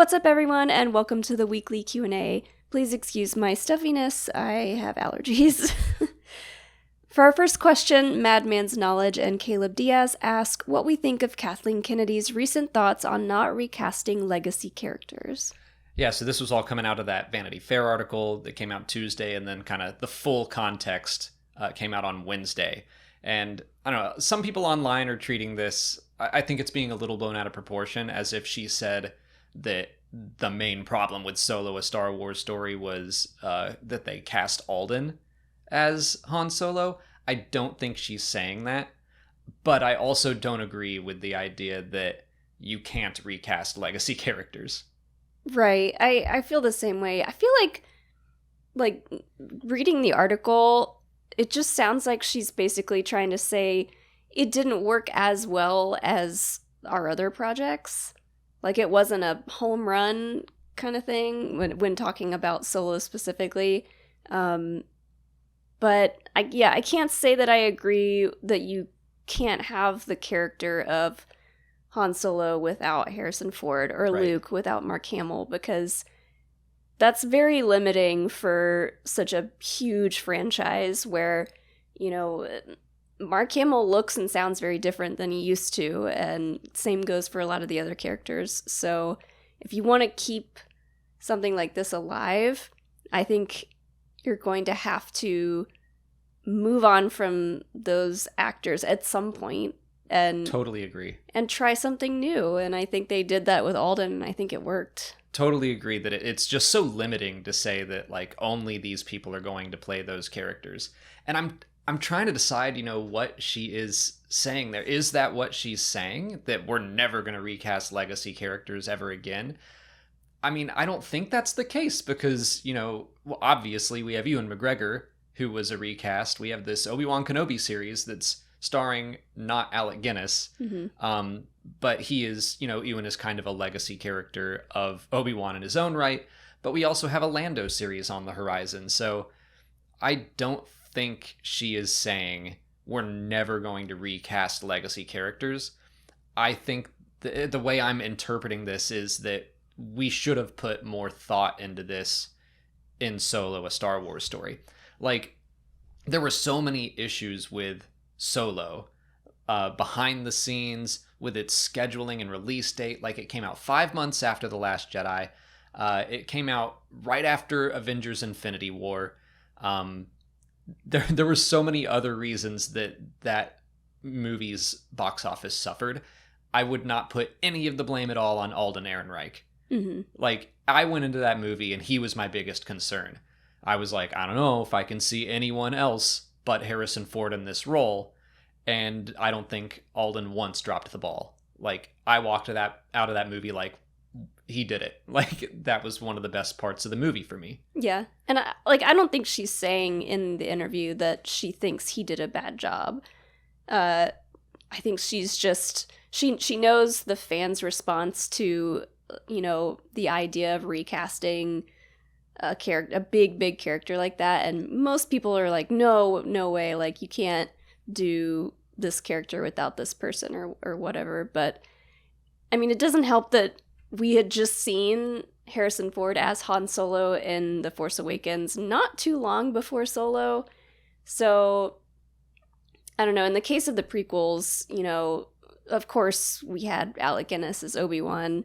What's up, everyone, and welcome to the weekly Q&A. Please excuse my stuffiness. I have allergies. For our first question, Madman's Knowledge and Caleb Diaz ask what we think of Kathleen Kennedy's recent thoughts on not recasting legacy characters. Yeah, so this was all coming out of that Vanity Fair article that came out Tuesday, and then kind of the full context came out on Wednesday. And I don't know, some people online are treating this, I think it's being a little blown out of proportion, as if she said that the main problem with Solo, a Star Wars story, was that they cast Alden as Han Solo. I don't think she's saying that, but I also don't agree with the idea that you can't recast legacy characters. Right. I feel the same way. I feel like reading the article, it just sounds like she's basically trying to say it didn't work as well as our other projects. Like, it wasn't a home run kind of thing when talking about Solo specifically. But I can't say that I agree that you can't have the character of Han Solo without Harrison Ford or Right. Luke without Mark Hamill, because that's very limiting for such a huge franchise where, you know, Mark Hamill looks and sounds very different than he used to, and same goes for a lot of the other characters. So if you want to keep something like this alive, I think you're going to have to move on from those actors at some point and Totally agree. and try something new. And I think they did that with Alden, and I think it worked. Totally agree that it's just so limiting to say that, like, only these people are going to play those characters. And I'm trying to decide, you know, what she is saying there. Is that what she's saying? That we're never going to recast legacy characters ever again? I mean, I don't think that's the case because, you know, well, obviously we have Ewan McGregor, who was a recast. We have this Obi-Wan Kenobi series that's starring not Alec Guinness. Mm-hmm. But he is, you know, Ewan is kind of a legacy character of Obi-Wan in his own right. But we also have a Lando series on the horizon. So I don't think she is saying we're never going to recast legacy characters. I think the way I'm interpreting this is that we should have put more thought into this in Solo, a Star Wars story. Like, there were so many issues with Solo behind the scenes, with its scheduling and release date. Like, it came out 5 months after The Last Jedi. It came out right after Avengers Infinity War. There were so many other reasons that movie's box office suffered. I would not put any of the blame at all on Alden Ehrenreich. Mm-hmm. Like, I went into that movie and he was my biggest concern. I was like, I don't know if I can see anyone else but Harrison Ford in this role. And I don't think Alden once dropped the ball. Like, I walked out of that movie like, he did it. Like, that was one of the best parts of the movie for me. Yeah. And I don't think she's saying in the interview that she thinks he did a bad job. I think she's just, she knows the fans' response to, you know, the idea of recasting a big character like that. And most people are like, no way. Like, you can't do this character without this person or whatever. But I mean, it doesn't help that we had just seen Harrison Ford as Han Solo in The Force Awakens not too long before Solo. So I don't know. In the case of the prequels, you know, of course we had Alec Guinness as Obi-Wan,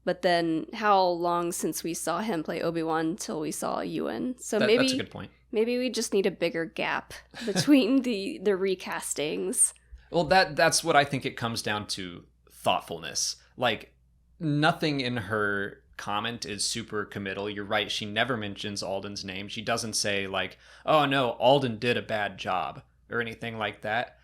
but then how long since we saw him play Obi-Wan till we saw Ewan? So maybe that's a good point. Maybe we just need a bigger gap between the recastings. Well, that's what I think it comes down to: thoughtfulness. Like, nothing in her comment is super committal. You're right. She never mentions Alden's name. She doesn't say, like, oh no, Alden did a bad job or anything like that.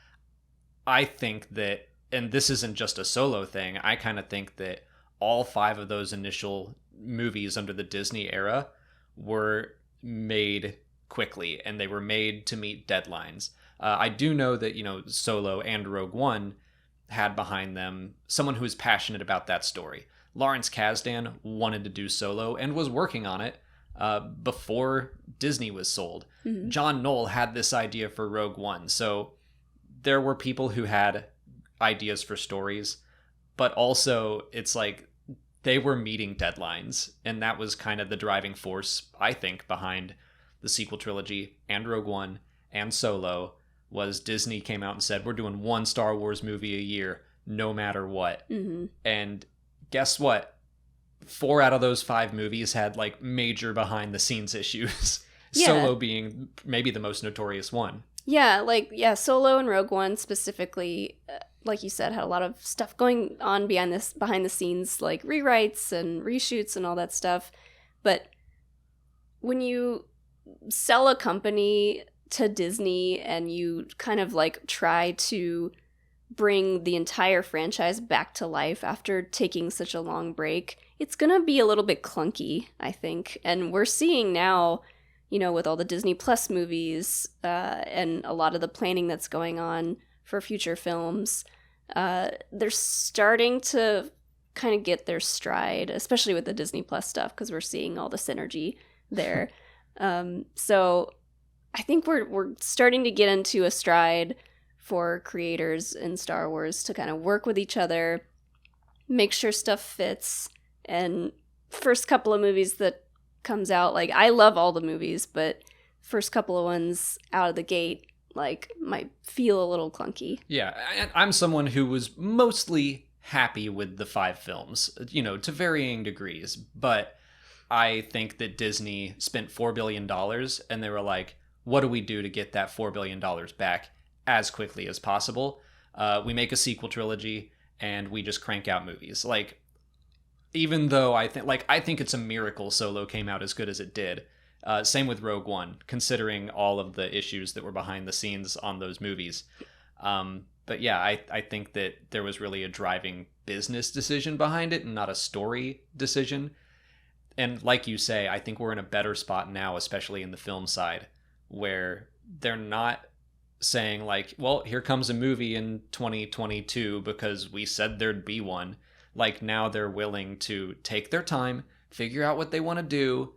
I think that, and this isn't just a Solo thing, I kind of think that all 5 of those initial movies under the Disney era were made quickly, and they were made to meet deadlines. I do know that, you know, Solo and Rogue One had behind them someone who was passionate about that story. Lawrence Kasdan wanted to do Solo and was working on it before Disney was sold. Mm-hmm. John Knoll had this idea for Rogue One. So there were people who had ideas for stories, but also it's like they were meeting deadlines, and that was kind of the driving force, I think, behind the sequel trilogy and Rogue One and Solo. Was Disney came out and said, we're doing one Star Wars movie a year, no matter what. Mm-hmm. And guess what? 4 out of those 5 movies had like major behind the scenes issues. Yeah. Solo being maybe the most notorious one. Yeah, Solo and Rogue One specifically, like you said, had a lot of stuff going on behind the scenes, like rewrites and reshoots and all that stuff. But when you sell a company to Disney and you kind of like try to bring the entire franchise back to life after taking such a long break, it's gonna be a little bit clunky, I think. And we're seeing now, you know, with all the Disney Plus movies and a lot of the planning that's going on for future films, they're starting to kind of get their stride, especially with the Disney Plus stuff, because we're seeing all the synergy there. So I think we're starting to get into a stride for creators in Star Wars to kind of work with each other, make sure stuff fits. And first couple of movies that comes out, like, I love all the movies, but first couple of ones out of the gate, like, might feel a little clunky. Yeah, I'm someone who was mostly happy with the 5 films, you know, to varying degrees, but I think that Disney spent $4 billion and they were like, what do we do to get that $4 billion back as quickly as possible? We make a sequel trilogy and we just crank out movies. Like, even though I think it's a miracle Solo came out as good as it did. Same with Rogue One, considering all of the issues that were behind the scenes on those movies. But yeah, I think that there was really a driving business decision behind it and not a story decision. And like you say, I think we're in a better spot now, especially in the film side, where they're not saying like, well, here comes a movie in 2022 because we said there'd be one. Like, now they're willing to take their time, figure out what they want to do,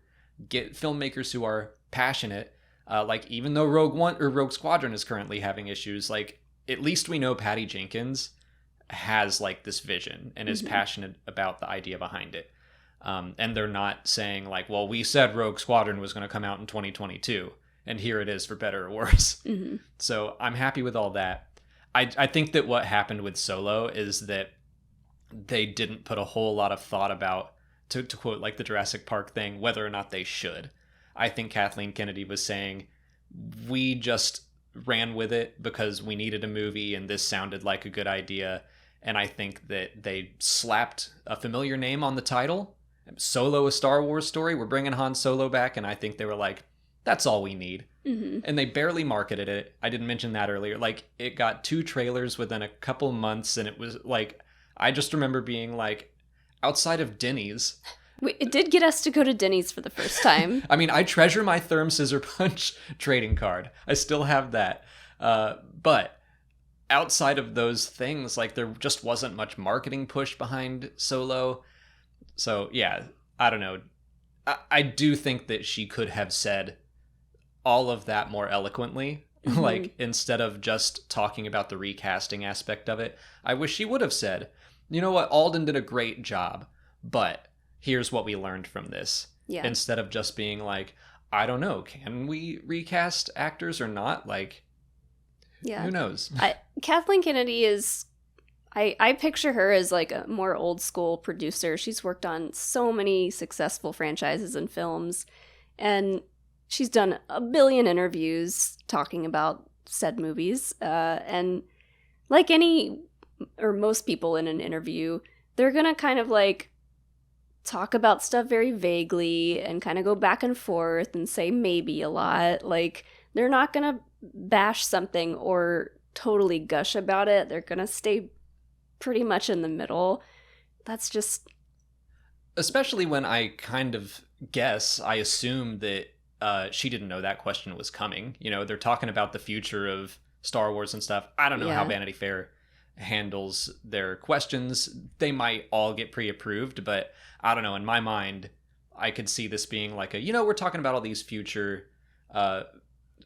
get filmmakers who are passionate. Like, even though Rogue Squadron is currently having issues, like, at least we know Patty Jenkins has like this vision and is passionate about the idea behind it. And they're not saying like, well, we said Rogue Squadron was going to come out in 2022 and here it is for better or worse. Mm-hmm. So I'm happy with all that. I think that what happened with Solo is that they didn't put a whole lot of thought about, to quote like the Jurassic Park thing, whether or not they should. I think Kathleen Kennedy was saying, we just ran with it because we needed a movie and this sounded like a good idea. And I think that they slapped a familiar name on the title. Solo, a Star Wars story. We're bringing Han Solo back. And I think they were like, that's all we need. Mm-hmm. And they barely marketed it. I didn't mention that earlier. Like, it got 2 trailers within a couple months. And it was like, I just remember being like, outside of Denny's. It did get us to go to Denny's for the first time. I mean, I treasure my Therm Scissor Punch trading card. I still have that. But outside of those things, like, there just wasn't much marketing push behind Solo. So, yeah, I don't know. I do think that she could have said all of that more eloquently. Mm-hmm. Like, instead of just talking about the recasting aspect of it, I wish she would have said, you know what, Alden did a great job, but here's what we learned from this. Yeah. Instead of just being like, I don't know, can we recast actors or not? Like, yeah, who knows? Kathleen Kennedy is, I picture her as like a more old school producer. She's worked on so many successful franchises and films, and she's done a billion interviews talking about said movies. And like any, or most people in an interview, they're gonna kind of like talk about stuff very vaguely and kind of go back and forth and say maybe a lot. Like, they're not gonna bash something or totally gush about it. They're gonna stay pretty much in the middle. That's just, especially when I kind of I assume that she didn't know that question was coming. You know, they're talking about the future of Star Wars and stuff. I don't know how Vanity Fair handles their questions. They might all get pre-approved, but I don't know. In my mind, I could see this being like we're talking about all these future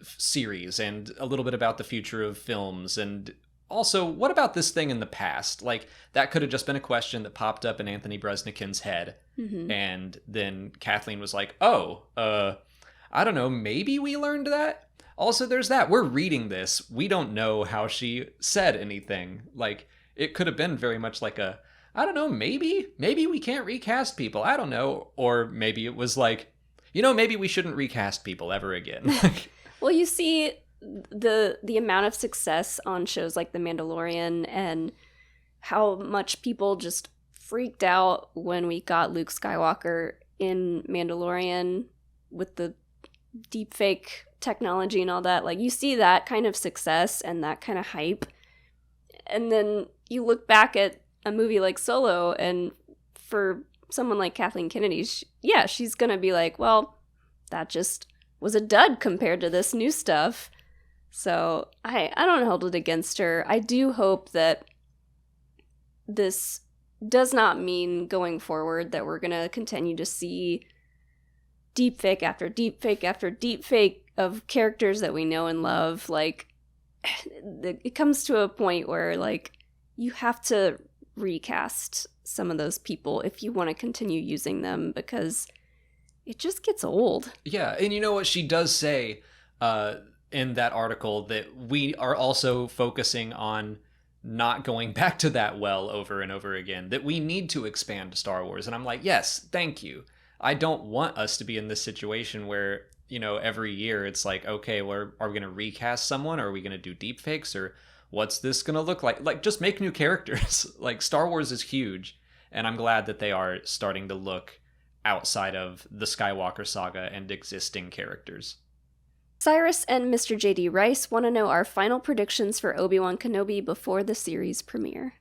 series and a little bit about the future of films and also, what about this thing in the past? Like, that could have just been a question that popped up in Anthony Breznican's head. Mm-hmm. And then Kathleen was like, oh, I don't know, maybe we learned that? Also, there's that. We're reading this. We don't know how she said anything. Like, it could have been very much like a, I don't know, maybe we can't recast people. I don't know. Or maybe it was like, maybe we shouldn't recast people ever again. Well, you see the amount of success on shows like The Mandalorian and how much people just freaked out when we got Luke Skywalker in Mandalorian with the deepfake technology and all that. Like, you see that kind of success and that kind of hype, and then you look back at a movie like Solo, and for someone like Kathleen Kennedy, she's gonna be like, well, that just was a dud compared to this new stuff. So I don't hold it against her. I do hope that this does not mean going forward that we're going to continue to see deepfake after deepfake after deepfake of characters that we know and love. Like, it comes to a point where, like, you have to recast some of those people if you want to continue using them, because it just gets old. Yeah, and you know what she does say in that article, that we are also focusing on not going back to that well over and over again, that we need to expand Star Wars. And I'm like, yes, thank you. I don't want us to be in this situation where, every year it's like, okay, are we going to recast someone? Or are we going to do deepfakes? Or what's this going to look like? Like, just make new characters. Like, Star Wars is huge. And I'm glad that they are starting to look outside of the Skywalker saga and existing characters. Cyrus and Mr. J.D. Rice want to know our final predictions for Obi-Wan Kenobi before the series premiere.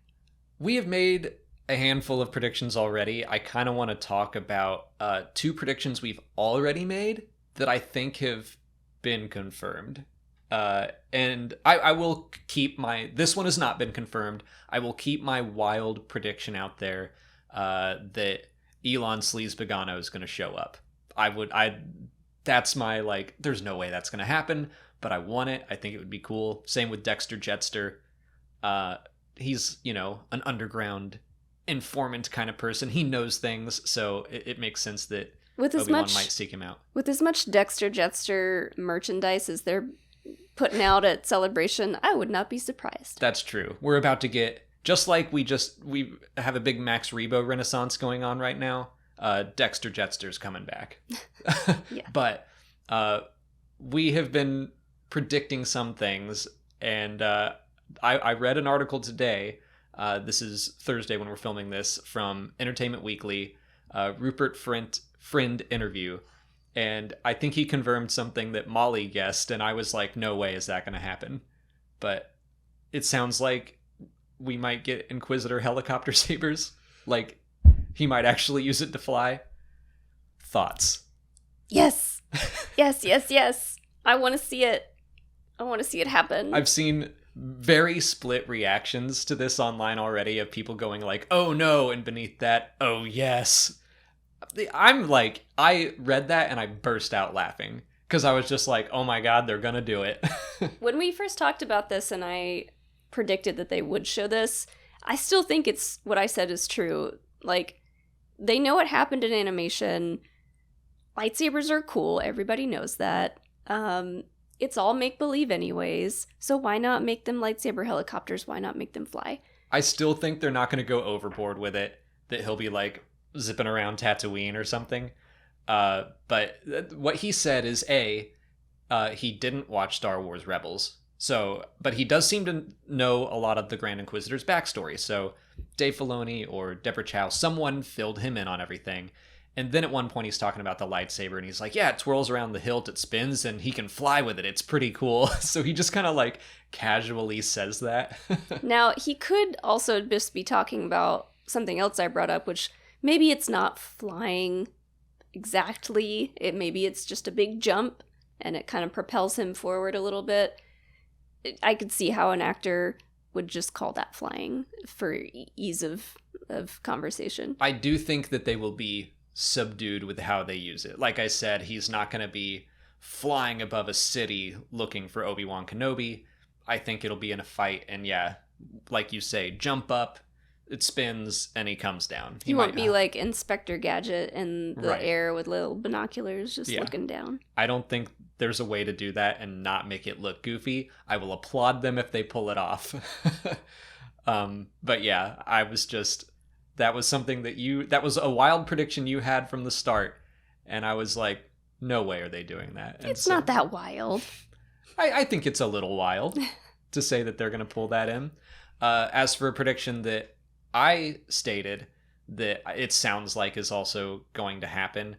We have made a handful of predictions already. I kind of want to talk about 2 predictions we've already made that I think have been confirmed. And I will keep this one has not been confirmed. I will keep my wild prediction out there that Elon Sleaze Pagano is going to show up. That's my, like, there's no way that's going to happen, but I want it. I think it would be cool. Same with Dexter Jetster. He's, an underground informant kind of person. He knows things, so it makes sense that Obi-Wan might seek him out. With as much Dexter Jetster merchandise as they're putting out at Celebration, I would not be surprised. That's true. We're about to get, just like we have a big Max Rebo renaissance going on right now. Dexter Jetster's coming back. Yeah. But we have been predicting some things, and I read an article today, this is Thursday when we're filming this, from Entertainment Weekly, Rupert Friend interview, and I think he confirmed something that Molly guessed, and I was like, no way is that going to happen. But it sounds like we might get Inquisitor helicopter sabers. Like, he might actually use it to fly. Thoughts? Yes. Yes. I want to see it. I want to see it happen. I've seen very split reactions to this online already, of people going like, oh no, and beneath that, oh yes. I'm like, I read that and I burst out laughing, because I was just like, oh my god, they're gonna do it. When we first talked about this and I predicted that they would show this, I still think it's what I said is true. Like, they know what happened in animation. Lightsabers are cool. Everybody knows that. It's all make-believe anyways. So why not make them lightsaber helicopters? Why not make them fly? I still think they're not going to go overboard with it. That he'll be like zipping around Tatooine or something. But what he said is he didn't watch Star Wars Rebels. So, but he does seem to know a lot of the Grand Inquisitor's backstory. So Dave Filoni or Deborah Chow, someone filled him in on everything. And then at one point he's talking about the lightsaber and he's like, yeah, it twirls around the hilt, it spins, and he can fly with it. It's pretty cool. So he just kind of like casually says that. Now, he could also just be talking about something else I brought up, which maybe it's not flying exactly. Maybe it's just a big jump and it kind of propels him forward a little bit. I could see how an actor would just call that flying for ease of conversation. I do think that they will be subdued with how they use it. Like I said, he's not going to be flying above a city looking for Obi-Wan Kenobi. I think it'll be in a fight, and yeah, like you say, jump up, it spins, and he comes down. He won't be like Inspector Gadget in the Right. air with little binoculars just looking down. I don't think there's a way to do that and not make it look goofy. I will applaud them if they pull it off. But yeah, I was just, that was something that was a wild prediction you had from the start, and I was like, no way are they doing that. And it's not that wild. I think it's a little wild to say that they're going to pull that in. As for a prediction that I stated that it sounds like is also going to happen,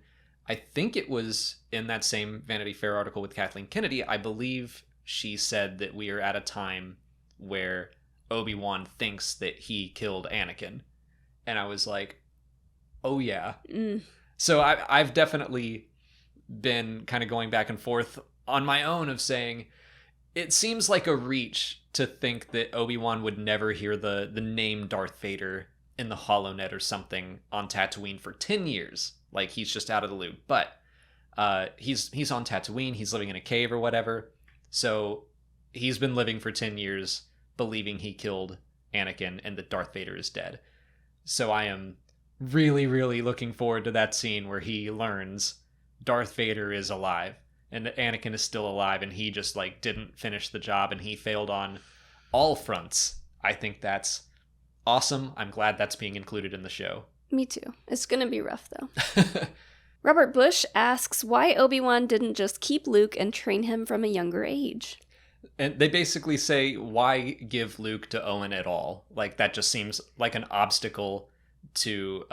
I think it was in that same Vanity Fair article with Kathleen Kennedy. I believe she said that we are at a time where Obi-Wan thinks that he killed Anakin. And I was like, oh yeah. So I've definitely been kind of going back and forth on my own of saying it seems like a reach to think that Obi-Wan would never hear the name Darth Vader in the HoloNet or something on Tatooine for 10 years. Like, he's just out of the loop. But he's on Tatooine, he's living in a cave or whatever. So he's been living for 10 years believing he killed Anakin and that Darth Vader is dead. So I am really, really looking forward to that scene where he learns Darth Vader is alive and that Anakin is still alive and he just like didn't finish the job and he failed on all fronts. I think that's awesome. I'm glad that's being included in the show. Me too. It's gonna be rough though. Robert Bush asks why Obi-Wan didn't just keep Luke and train him from a younger age. And they basically say, why give Luke to Owen at all? Like, that just seems like an obstacle to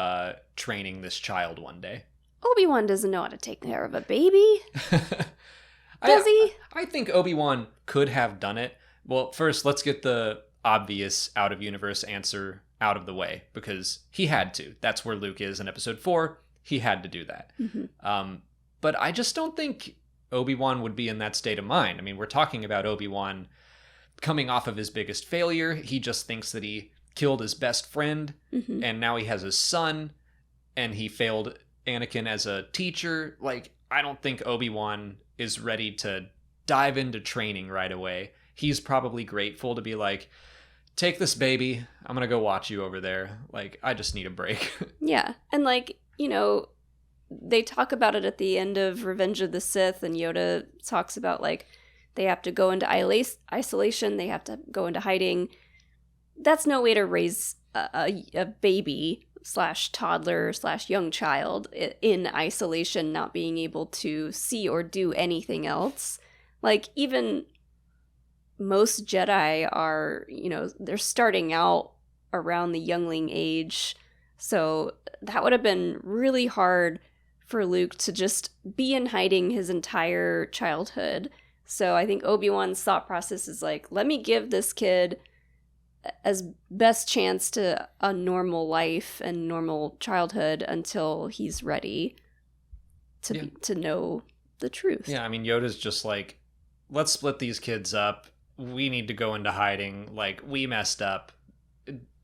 training this child one day. Obi-Wan doesn't know how to take care of a baby. Does he? I think Obi-Wan could have done it. Well, first, let's get the obvious out-of-universe answer out of the way, because he had to. That's where Luke is in episode 4. He had to do that. Mm-hmm. But I just don't think Obi-Wan would be in that state of mind. I mean, we're talking about Obi-Wan coming off of his biggest failure. He just thinks that he killed his best friend, mm-hmm. and now he has his son, and he failed Anakin as a teacher. Like, I don't think Obi-Wan is ready to dive into training right away. He's probably grateful to be like, take this baby, I'm gonna go watch you over there. Like, I just need a break. Yeah, and like, you know, they talk about it at the end of Revenge of the Sith, and Yoda talks about, like, they have to go into isolation, they have to go into hiding. That's no way to raise a baby / toddler / young child in isolation, not being able to see or do anything else. Like, even most Jedi are, you know, they're starting out around the youngling age. So that would have been really hard for Luke to just be in hiding his entire childhood. So I think Obi-Wan's thought process is like, let me give this kid as best chance to a normal life and normal childhood until he's ready to know the truth. Yeah, I mean, Yoda's just like, let's split these kids up. We need to go into hiding. Like, we messed up.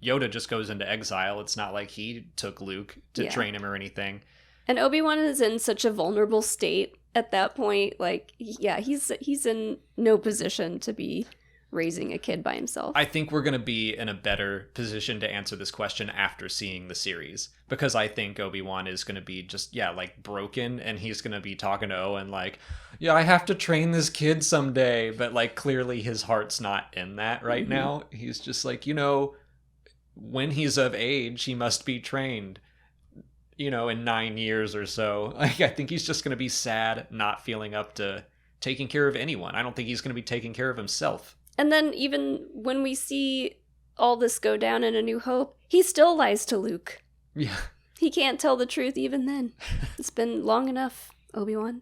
Yoda just goes into exile. It's not like he took Luke to train him or anything. And Obi-Wan is in such a vulnerable state at that point. Like, yeah, he's in no position to be raising a kid by himself. I think we're going to be in a better position to answer this question after seeing the series, because I think Obi-Wan is going to be just, like, broken, and he's going to be talking to Owen like, yeah, I have to train this kid someday, but, like, clearly his heart's not in that right mm-hmm. now. He's just like, you know, when he's of age, he must be trained, you know, in 9 years or so. Like, I think he's just going to be sad, not feeling up to taking care of anyone. I don't think he's going to be taking care of himself. And then even when we see all this go down in A New Hope, he still lies to Luke. Yeah. He can't tell the truth even then. It's been long enough, Obi-Wan.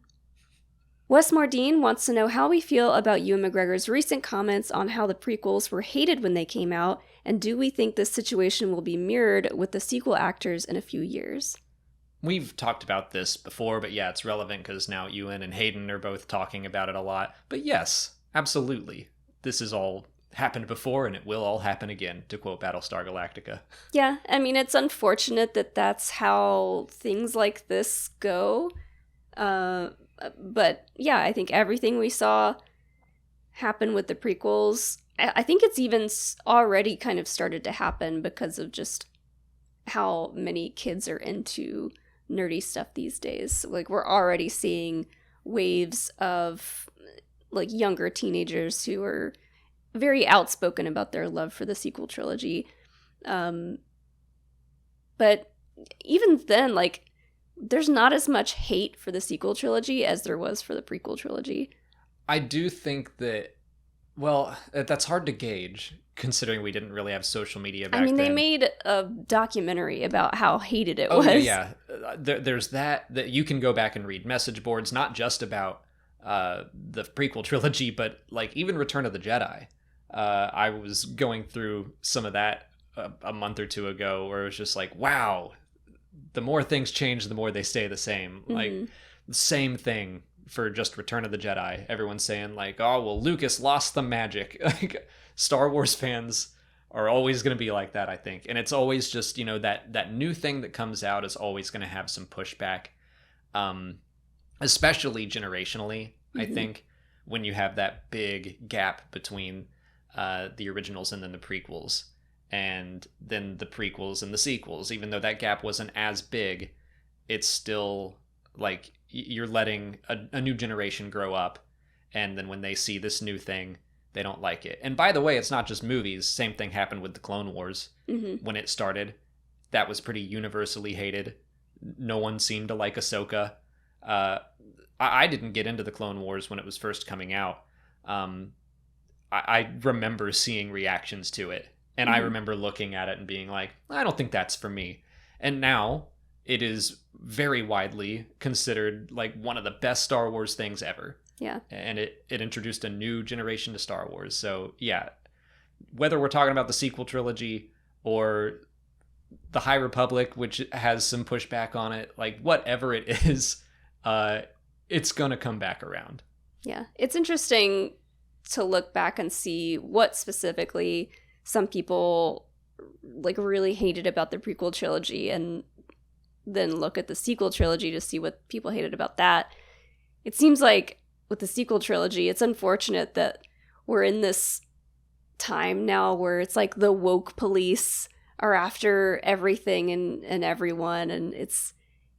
Wes Mordine wants to know how we feel about Ewan McGregor's recent comments on how the prequels were hated when they came out, and do we think this situation will be mirrored with the sequel actors in a few years? We've talked about this before, but yeah, it's relevant because now Ewan and Hayden are both talking about it a lot. But yes, absolutely. This has all happened before, and it will all happen again, to quote Battlestar Galactica. Yeah, I mean, it's unfortunate that that's how things like this go. But yeah, I think everything we saw happen with the prequels. I think it's even already kind of started to happen because of just how many kids are into nerdy stuff these days. Like, we're already seeing waves of like younger teenagers who are very outspoken about their love for the sequel trilogy. But even then, like, there's not as much hate for the sequel trilogy as there was for the prequel trilogy. I do think that, well, that's hard to gauge, considering we didn't really have social media back then. I mean, they made a documentary about how hated it was. Yeah. There's that you can go back and read message boards, not just about the prequel trilogy, but like even Return of the Jedi. I was going through some of that a month or two ago, where it was just like, wow, the more things change, the more they stay the same. Mm-hmm. Like, the same thing for just Return of the Jedi. Everyone's saying like, oh, well, Lucas lost the magic. Like, Star Wars fans are always going to be like that, I think. And it's always just, you know, that new thing that comes out is always going to have some pushback, especially generationally, mm-hmm. I think, when you have that big gap between the originals and then the prequels, and then the prequels and the sequels. Even though that gap wasn't as big, it's still like you're letting a new generation grow up, and then when they see this new thing, they don't like it. And by the way, it's not just movies. Same thing happened with the Clone Wars. Mm-hmm. When it started, that was pretty universally hated. No one seemed to like Ahsoka. I didn't get into the Clone Wars when it was first coming out. I remember seeing reactions to it, and mm-hmm. I remember looking at it and being like, I don't think that's for me. And now it is very widely considered like one of the best Star Wars things ever. Yeah. And it introduced a new generation to Star Wars. So yeah, whether we're talking about the sequel trilogy or the High Republic, which has some pushback on it, like whatever it is, it's going to come back around. Yeah. It's interesting to look back and see what specifically some people like really hated about the prequel trilogy, and then look at the sequel trilogy to see what people hated about that. It seems like with the sequel trilogy, it's unfortunate that we're in this time now where it's like the woke police are after everything and everyone, and it's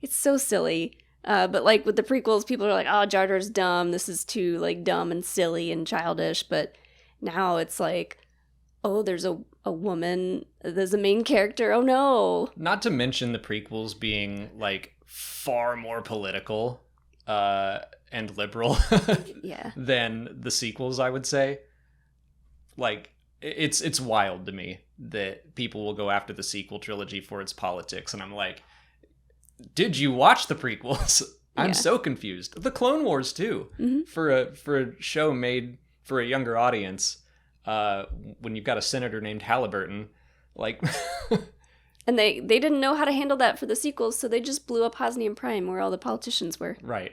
so silly. But like with the prequels, people are like, oh, Jar Jar's dumb. This is too like dumb and silly and childish. But now it's like, oh, there's a woman. There's a main character. Oh, no. Not to mention the prequels being like far more political and liberal yeah. than the sequels, I would say. Like, it's wild to me that people will go after the sequel trilogy for its politics. And I'm like, did you watch the prequels? I'm so confused. The Clone Wars too, mm-hmm. for a show made for a younger audience. When you've got a senator named Halliburton, like, and they didn't know how to handle that for the sequels, so they just blew up Hosnian Prime, where all the politicians were. Right.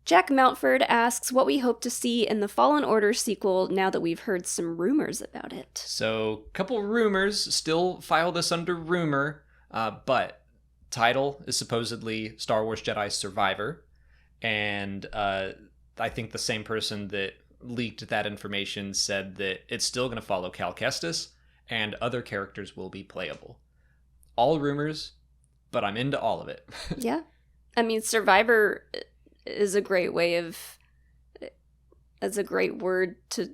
Jack Mountford asks what we hope to see in the Fallen Order sequel now that we've heard some rumors about it. So, couple rumors, still file this under rumor, but title is supposedly Star Wars Jedi Survivor, and I think the same person that leaked that information said that it's still going to follow Cal Kestis, and other characters will be playable. All rumors, but I'm into all of it. Yeah. I mean, Survivor is a great way of, as a great word to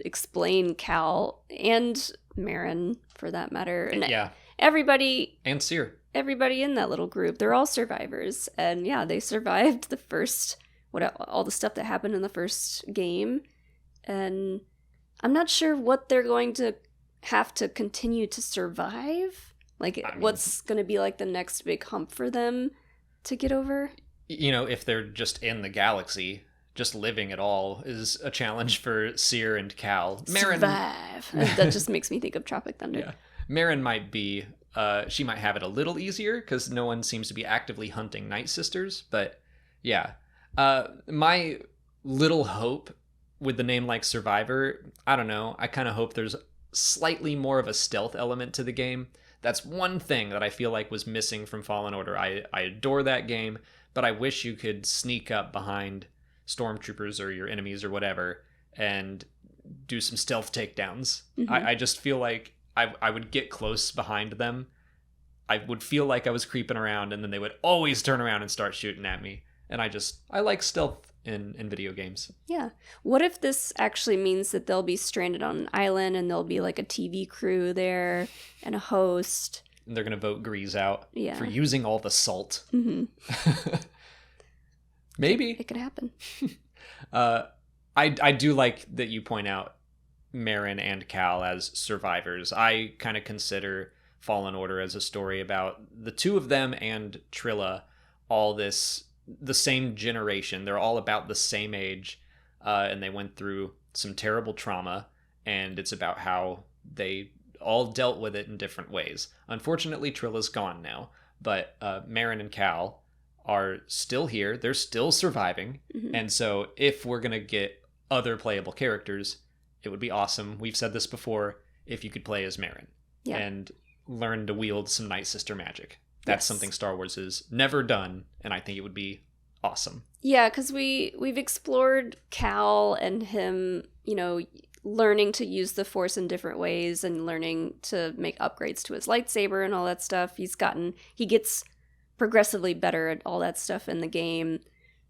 explain Cal and Marin, for that matter. And yeah. Everybody. And Seer. Everybody in that little group, they're all survivors. And yeah, they survived the first, all the stuff that happened in the first game. And I'm not sure what they're going to have to continue to survive. Like, what's going to be like the next big hump for them to get over? You know, if they're just in the galaxy, just living at all is a challenge for Seer and Cal. Marin, survive. That just makes me think of Tropic Thunder. Yeah. Marin might be, she might have it a little easier because no one seems to be actively hunting Night Sisters. But yeah, my little hope with the name like Survivor, I don't know. I kind of hope there's slightly more of a stealth element to the game. That's one thing that I feel like was missing from Fallen Order. I adore that game, but I wish you could sneak up behind stormtroopers or your enemies or whatever and do some stealth takedowns. Mm-hmm. I just feel like I would get close behind them. I would feel like I was creeping around, and then they would always turn around and start shooting at me. And I like stealth in video games. Yeah. What if this actually means that they'll be stranded on an island and there'll be like a TV crew there and a host? And they're going to vote Grease out Yeah. for using all the salt. Mm-hmm. Maybe. It could happen. I do like that you point out Marin and Cal as survivors. I kind of consider Fallen Order as a story about the two of them and Trilla, the same generation. They're all about the same age, and they went through some terrible trauma, and it's about how they all dealt with it in different ways. Unfortunately, Trilla's gone now, but Marin and Cal are still here. They're still surviving, Mm-hmm. and so if we're going to get other playable characters, it would be awesome. We've said this before, if you could play as Marin and learn to wield some Night Sister magic. That's something Star Wars has never done, and I think it would be awesome. Yeah, because we've explored Cal and him, learning to use the Force in different ways and learning to make upgrades to his lightsaber and all that stuff. He gets progressively better at all that stuff in the game.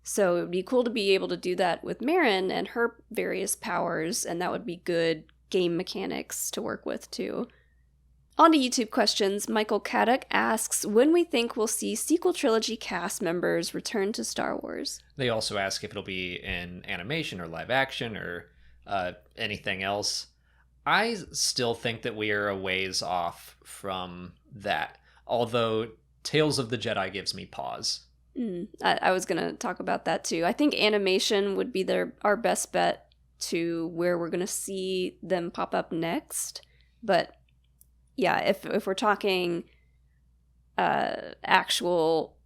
So it would be cool to be able to do that with Marin and her various powers, and that would be good game mechanics to work with too. On to YouTube questions. Michael Caddock asks when we think we'll see sequel trilogy cast members return to Star Wars. They also ask if it'll be in animation or live action or anything else. I still think that we are a ways off from that, although Tales of the Jedi gives me pause. I was going to talk about that too. I think animation would be our best bet to where we're going to see them pop up next. But yeah, if we're talking actual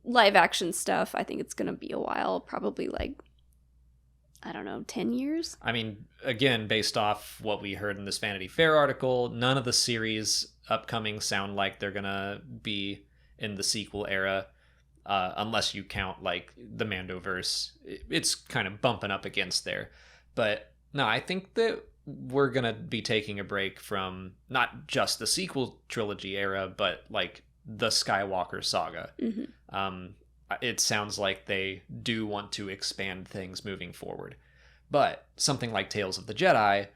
live action stuff, I think it's going to be a while, probably 10 years? I mean, again, based off what we heard in this Vanity Fair article, none of the series upcoming sound like they're going to be in the sequel era, unless you count the Mandoverse. It's kind of bumping up against there. But no, I think that we're going to be taking a break from not just the sequel trilogy era, but the Skywalker saga. Mm-hmm. It sounds like they do want to expand things moving forward. But something like Tales of the Jedi,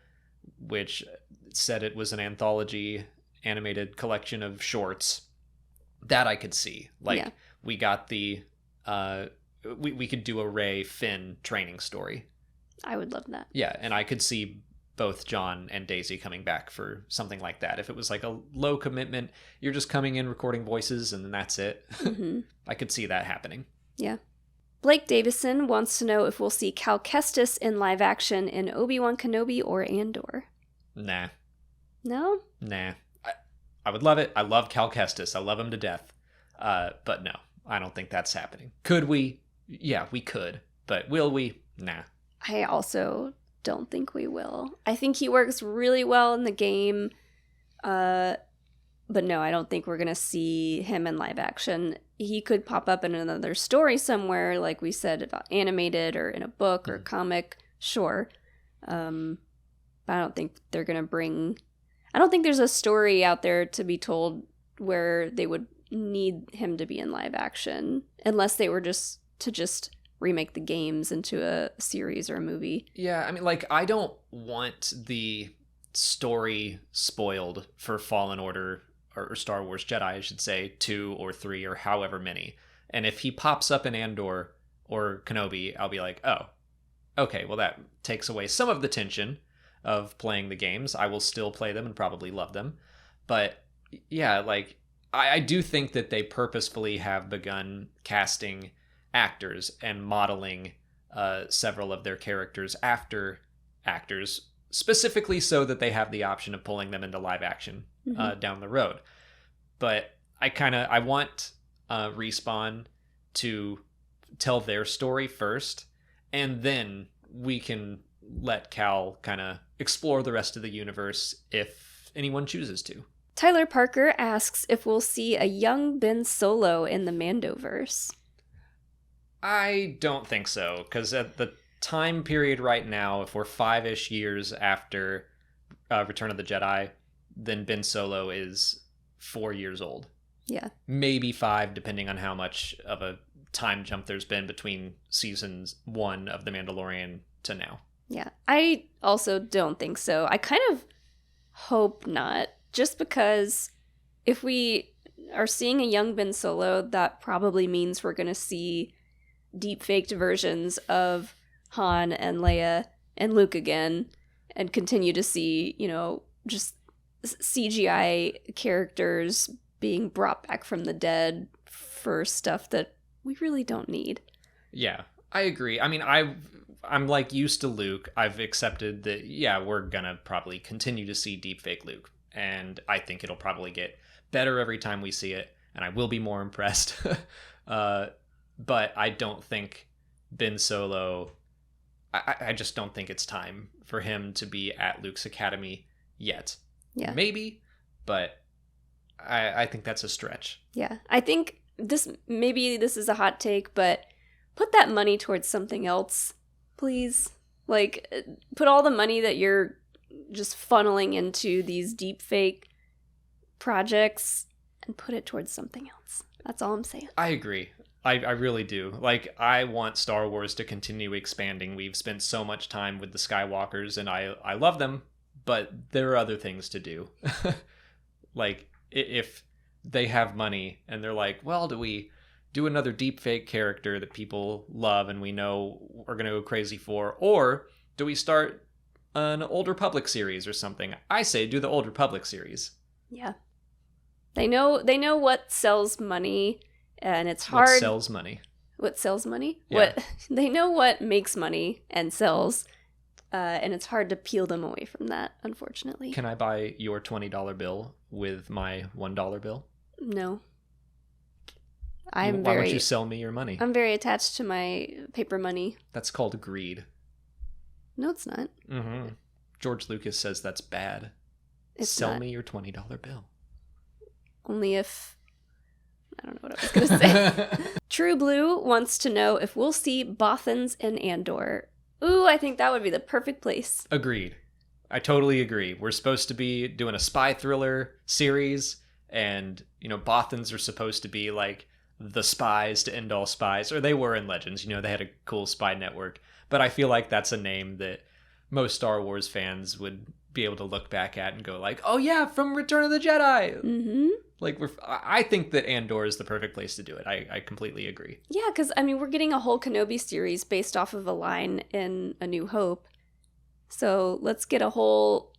which said it was an anthology animated collection of shorts, that I could see. We got the we could do a Rey Finn training story. I would love that. Yeah, and I could see both John and Daisy coming back for something like that. If it was a low commitment, you're just coming in, recording voices, and then that's it. Mm-hmm. I could see that happening. Yeah. Blake Davison wants to know if we'll see Cal Kestis in live action in Obi-Wan Kenobi or Andor. Nah. No? Nah. I would love it. I love Cal Kestis. I love him to death. But no, I don't think that's happening. Could we? Yeah, we could. But will we? Nah. I also don't think we will. I think he works really well in the game. But no, I don't think we're going to see him in live action. He could pop up in another story somewhere, like we said, about animated or in a book or comic. Sure. But I don't think they're going to I don't think there's a story out there to be told where they would need him to be in live action, unless they were just remake the games into a series or a movie. Yeah, I mean, I don't want the story spoiled for Fallen Order or Star Wars Jedi, I should say, 2 or 3 or however many. And if he pops up in Andor or Kenobi, I'll be like, oh, okay, well, that takes away some of the tension of playing the games. I will still play them and probably love them. But yeah, I do think that they purposefully have begun casting actors and modeling several of their characters after actors, specifically so that they have the option of pulling them into live action down the road. But I want Respawn to tell their story first, and then we can let Cal kind of explore the rest of the universe if anyone chooses to. Tyler Parker asks if we'll see a young Ben Solo in the Mandoverse. I don't think so, because at the time period right now, if we're 5-ish years after Return of the Jedi, then Ben Solo is 4 years old. Yeah. Maybe 5, depending on how much of a time jump there's been between seasons 1 of The Mandalorian to now. Yeah. I also don't think so. I kind of hope not, just because if we are seeing a young Ben Solo, that probably means we're going to see deep-faked versions of Han and Leia and Luke again, and continue to see, just CGI characters being brought back from the dead for stuff that we really don't need. Yeah, I agree. I mean, I'm like used to Luke. I've accepted that, yeah, we're gonna probably continue to see deepfake Luke. And I think it'll probably get better every time we see it, and I will be more impressed. But I don't think Ben Solo... I just don't think it's time for him to be at Luke's Academy yet. Yeah. Maybe, but I think that's a stretch. Yeah. I think maybe this is a hot take, but put that money towards something else, please. Like, put all the money that you're just funneling into these deep fake projects and put it towards something else. That's all I'm saying. I agree. I really do. Like, I want Star Wars to continue expanding. We've spent so much time with the Skywalkers, and I love them, but there are other things to do. Like, if they have money and they're like, well, do we do another deepfake character that people love and we know we're going to go crazy for? Or do we start an Old Republic series or something? I say do the Old Republic series. Yeah. They know what sells money, and it's hard. What sells money? What sells money? Yeah. They know what makes money and sells, and it's hard to peel them away from that, unfortunately. Can I buy your $20 bill with my $1 bill? No. Why don't you sell me your money? I'm very attached to my paper money. That's called greed. No, it's not. Mm-hmm. George Lucas says that's bad. Sell me your $20 bill. Only if... I don't know what I was going to say. True Blue wants to know if we'll see Bothens in Andor. Ooh, I think that would be the perfect place. Agreed. I totally agree. We're supposed to be doing a spy thriller series, and, Bothens are supposed to be like the spies to end all spies, or they were in Legends. They had a cool spy network. But I feel like that's a name that most Star Wars fans would be able to look back at and go like, oh yeah, from Return of the Jedi. Mm-hmm. Like, I think that Andor is the perfect place to do it. I completely agree. Yeah, because, we're getting a whole Kenobi series based off of a line in A New Hope. So let's get a whole,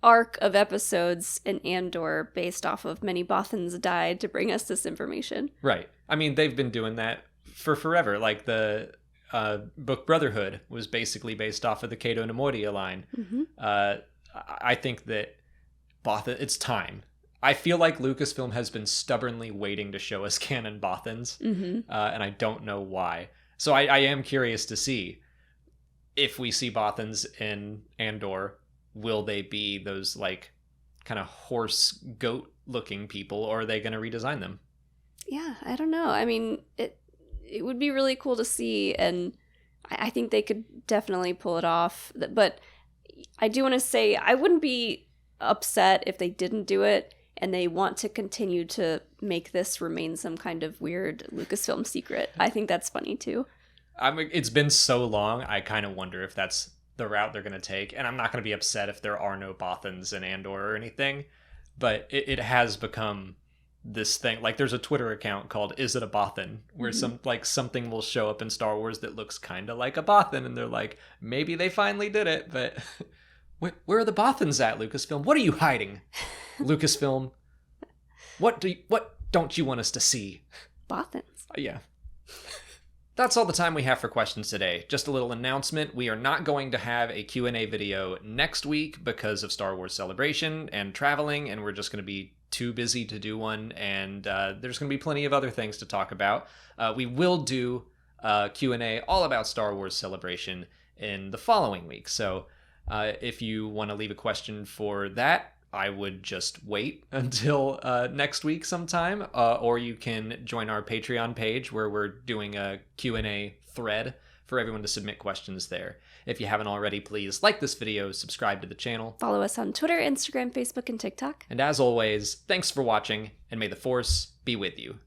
arc of episodes in Andor based off of many Bothens died to bring us this information. Right. They've been doing that for forever. Like, the book Brotherhood was basically based off of the Cato Nemoidia line. Mm-hmm. I think that it's time. I feel like Lucasfilm has been stubbornly waiting to show us canon Bothens, mm-hmm. And I don't know why. So I am curious to see if we see Bothens in Andor. Will they be those kind of horse goat looking people, or are they going to redesign them? Yeah, I don't know. It would be really cool to see, and I think they could definitely pull it off. But I do want to say I wouldn't be upset if they didn't do it, and they want to continue to make this remain some kind of weird Lucasfilm secret. I think that's funny too. It's been so long, I kind of wonder if that's the route they're going to take. And I'm not going to be upset if there are no Bothens in Andor or anything, but it has become this thing. Like, there's a Twitter account called Is It a Bothan, where mm-hmm. something will show up in Star Wars that looks kind of like a Bothan, and they're like, maybe they finally did it, but where are the Bothens at, Lucasfilm? What are you hiding, Lucasfilm? What don't you want us to see? Bothens. Yeah. That's all the time we have for questions today. Just a little announcement. We are not going to have a Q&A video next week because of Star Wars Celebration and traveling, and we're just going to be too busy to do one, and there's going to be plenty of other things to talk about. We will do a Q&A all about Star Wars Celebration in the following week. So if you want to leave a question for that, I would just wait until next week sometime, or you can join our Patreon page where we're doing a Q&A thread for everyone to submit questions there. If you haven't already, please like this video, subscribe to the channel. Follow us on Twitter, Instagram, Facebook, and TikTok. And as always, thanks for watching, and may the Force be with you.